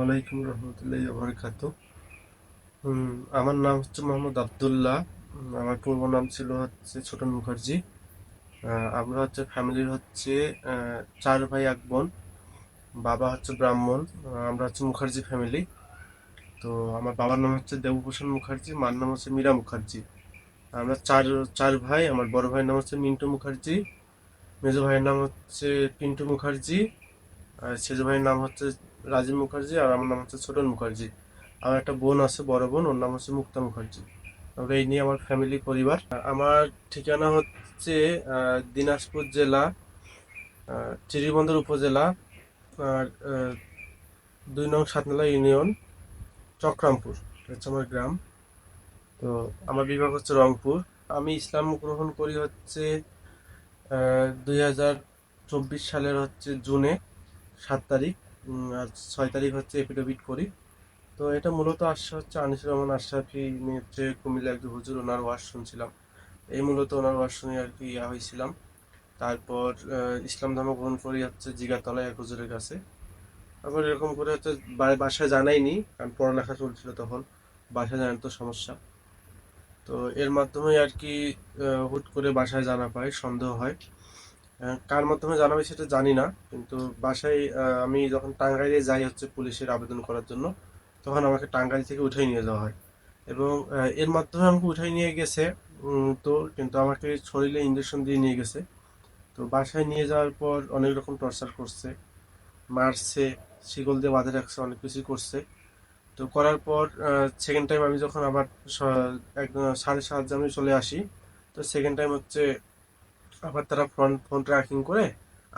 আলাইকুম রহমতুল্লাহি ওয়া বারাকাতুহু। আমার নাম হচ্ছে মোহাম্মদ আব্দুল্লাহ। আমার পূর্ব নাম ছিল হচ্ছে ছোটন মুখার্জি। আমরা হচ্ছে ফ্যামিলির হচ্ছে চার ভাই এক বোন। বাবা হচ্ছে ব্রাহ্মণ। আমরা হচ্ছে মুখার্জি ফ্যামিলি। তো আমার বাবার নাম হচ্ছে দেবভূষণ মুখার্জি, মার নাম হচ্ছে মীরা মুখার্জি। আমরা চার চার ভাই। আমার বড় ভাইয়ের নাম হচ্ছে মিন্টু মুখার্জি, মেজো ভাইয়ের নাম হচ্ছে পিন্টু মুখার্জি, আর সেজো ভাইয়ের নাম হচ্ছে রাজীব মুখার্জি, আর আমার নাম হচ্ছে ছোটন মুখার্জি। আমার একটা বোন আছে, বড় বোন, ওর নাম হচ্ছে মুক্তা মুখার্জি। আমরা এই নিয়ে আমার ফ্যামিলি পরিবার। আমার ঠিকানা হচ্ছে দিনাজপুর জেলা, চিরিবন্দর উপজেলা, আর 2 নং সাতনালা ইউনিয়ন, চক্রামপুর, এটা হচ্ছে আমার গ্রাম। তো আমার বিভাগ হচ্ছে রংপুর। আমি ইসলাম গ্রহণ করি হচ্ছে 2024 সালের হচ্ছে জুনে 7 তারিখ। আর 6 তারিখ হচ্ছে এফিডেভিট করি। তো এটা মূলত আসছে হচ্ছে আনিসুর রহমান আশরাফি, ইনি হচ্ছে কুমিল্লা একজন হুজুর, ওনার ওয়াজ শুনছিলাম। এই মূলত ওনার ওয়াজ শুনে আর কি হয়েছিলাম। তারপর ইসলাম ধর্ম গ্রহণ করি হচ্ছে জিগাতলায় এক হুজুরের কাছে। তারপর এরকম করে হচ্ছে বাসায় জানাইনি, কারণ পড়ালেখা চলছিল তখন, বাসায় জানার তো সমস্যা। তো এর মাধ্যমে আর কি হুট করে বাসায় জানা পায়, সন্দেহ হয়। কার মাধ্যমে জানাবে সেটা জানি না, কিন্তু বাসায় আমি যখন টাঙ্গাইলে যাই হচ্ছে পুলিশের আবেদন করার জন্য, তখন আমাকে টাঙ্গাইল থেকে উঠাই নিয়ে যাওয়া হয়। এবং এর মাধ্যমে আমাকে উঠাই নিয়ে গেছে। তো কিন্তু আমাকে শরীরে ইঞ্জেকশন দিয়ে নিয়ে গেছে। তো বাসায় নিয়ে যাওয়ার পর অনেক রকম টর্চার করছে, মারছে, শিকল দিয়ে বাঁধে রাখছে, অনেক কিছু করছে। তো করার পর সেকেন্ড টাইম আমি যখন আবার একদম সাড়ে সাহায্যে আমি চলে আসি, তো সেকেন্ড টাইম হচ্ছে আবার তারা ফোন ট্র্যাকিং করে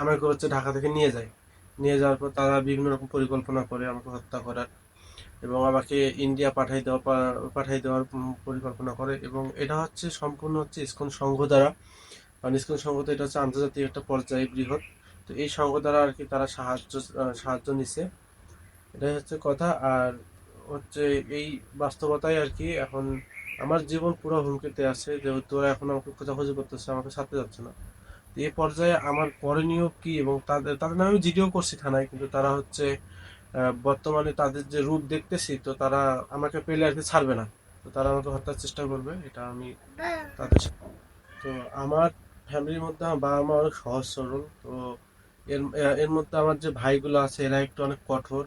আমাকে হচ্ছে ঢাকা থেকে নিয়ে যায়। নিয়ে যাওয়ার পর তারা বিভিন্ন রকম পরিকল্পনা করে আমাকে হত্যা করার, এবং আমাকে ইন্ডিয়া পাঠাই দেওয়ার পরিকল্পনা করে। এবং এটা হচ্ছে সম্পূর্ণ হচ্ছে ইসকন সংঘ দ্বারা, কারণ ইসকন সংঘ তো এটা হচ্ছে আন্তর্জাতিক একটা পর্যায়ে বৃহৎ। তো এই সংঘ দ্বারা আর কি তারা সাহায্য নিছে, এটাই হচ্ছে কথা। আর হচ্ছে এই বাস্তবতায় আর কি এখন আমার জীবন পুরো হুমকিতে আছে, যেহেতু ওরা এখন আমাকে খোঁজাখুঁজি করতেছে, আমাকে ছাড়তে যাচ্ছে না। তো এই পর্যায়ে আমার করণীয় কি? এবং তাদের তাদের নামে আমি জিডিও করছি থানায়, কিন্তু তারা হচ্ছে বর্তমানে তাদের যে রূপ দেখতেছি, তো তারা আমাকে পেলে আর কি ছাড়বে না। তো তারা আমাকে হত্যার চেষ্টা করবে, এটা আমি তাদের তো আমার ফ্যামিলির মধ্যে আমার বাবা মা অনেক সহজ সরল। তো এর এর মধ্যে আমার যে ভাইগুলো আছে এরা একটু অনেক কঠোর।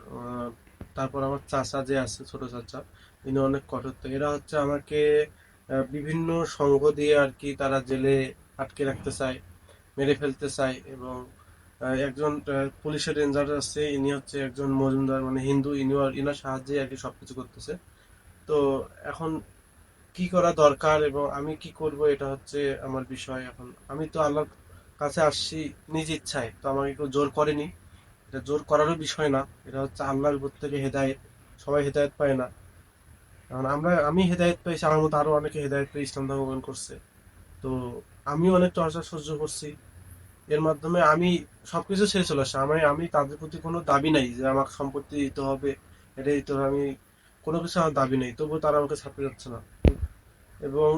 তারপর আমার চাচা যে আছে, ছোট চাচা, ইনি অনেক কঠোর। তো এরা হচ্ছে আমাকে বিভিন্ন সঙ্গ দিয়ে আর কি তারা জেলে আটকে রাখতে চায়, মেরে ফেলতে চায়। এবং একজন পুলিশের রেঞ্জার আছে, ইনি হচ্ছে একজন মজুমদার, মানে হিন্দু, ইনার সাহায্যে আর কি সবকিছু করতেছে। তো এখন কি করা দরকার এবং আমি কি করব, এটা হচ্ছে আমার বিষয়। এখন আমি তো আল্লাহর কাছে আসছি নিজ ইচ্ছায়, তো আমাকে কেউ জোর করেনি। এটা জোর করারও বিষয় না, এটা হচ্ছে আল্লাহর উপর থেকে হেদায়েত। সবাই হেদায়েত পায় না। কারণ আমি হেদায়েত পেয়েছি, আমার মতো আরো অনেকে হেদায়েত পেয়ে ইসলাম ধর্ম গ্রহণ করছে। তো আমি অনেক টর্চার সহ্য করছি। এর মাধ্যমে আমি সবকিছু ছেড়ে চলে আসছি। আমি তাদের প্রতি কোনো দাবি নাই যে আমাকে সম্পত্তি দিতে হবে, এটা দিতে হবে, আমি কোনো কিছু আমার দাবি নেই, তবুও তারা আমাকে ছাড়তে যাচ্ছে না। এবং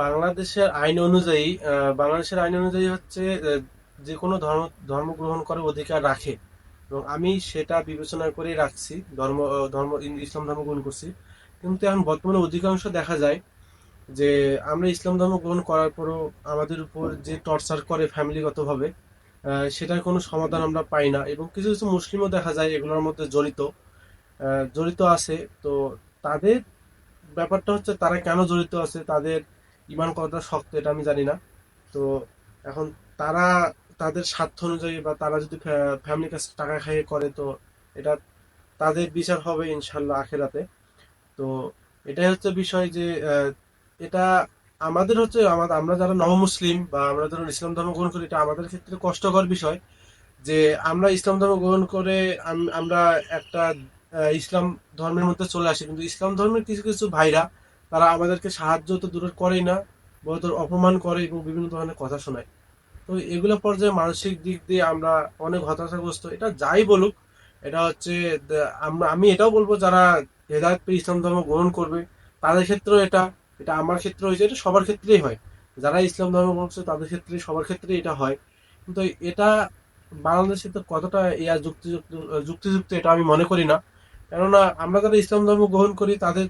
বাংলাদেশের আইন অনুযায়ী বাংলাদেশের আইন অনুযায়ী হচ্ছে যে কোনো ধর্ম গ্রহণ করার অধিকার রাখে, এবং আমি সেটা বিবেচনা করেই রাখছি, ইসলাম ধর্ম গ্রহণ করছি। কিন্তু এখন বর্তমানে অধিকাংশ দেখা যায় যে আমরা ইসলাম ধর্ম গ্রহণ করার পরও আমাদের উপর যে টর্চার করে ফ্যামিলিগতভাবে, সেটার কোনো সমাধান আমরা পাই না। এবং কিছু কিছু মুসলিমও দেখা যায় এগুলোর মধ্যে জড়িত আছে। তো তাদের ব্যাপারটা হচ্ছে তারা কেন জড়িত আছে, তাদের ইমান কতটা শক্ত, এটা আমি জানি না। তো এখন তারা তাদের স্বার্থ অনুযায়ী, বা তারা যদি ফ্যামিলির কাছে টাকা খাইয়ে করে, তো এটা তাদের বিচার হবে ইনশাল্লাহ আখেরাতে। তো এটাই হচ্ছে বিষয় যে এটা আমাদের হচ্ছে আমরা যারা নবমুসলিম বা আমরা যারা ইসলাম ধর্ম গ্রহণ করি, এটা আমাদের ক্ষেত্রে কষ্টকর বিষয় যে আমরা ইসলাম ধর্ম গ্রহণ করে আমরা একটা ইসলাম ধর্মের মধ্যে চলে আসি, কিন্তু ইসলাম ধর্মের কিছু কিছু ভাইরা তারা আমাদেরকে সাহায্য তো দূরের করেই না, বড় অপমান করে এবং বিভিন্ন ধরনের কথা শোনায়। তো এগুলো পর্যায়ে মানসিক দিক দিয়ে আমরা অনেক হতাশাগ্রস্ত। এটা যাই বলুক, এটা হচ্ছে আমি এটাও বলবো, যারা হেদায়ত পেয়ে ইসলাম ধর্ম গ্রহণ করবে তাদের ক্ষেত্রেও এটা, এটা আমার ক্ষেত্রে হয়েছে, এটা সবার ক্ষেত্রেই হয়। যারা ইসলাম ধর্ম গ্রহণ করছে তাদের ক্ষেত্রে, সবার ক্ষেত্রেই এটা হয়। কিন্তু এটা বাংলাদেশে তো কতটা যুক্তিযুক্ত এটা আমি মনে করি না। কেননা আমরা যারা ইসলাম ধর্ম গ্রহণ করি তাদের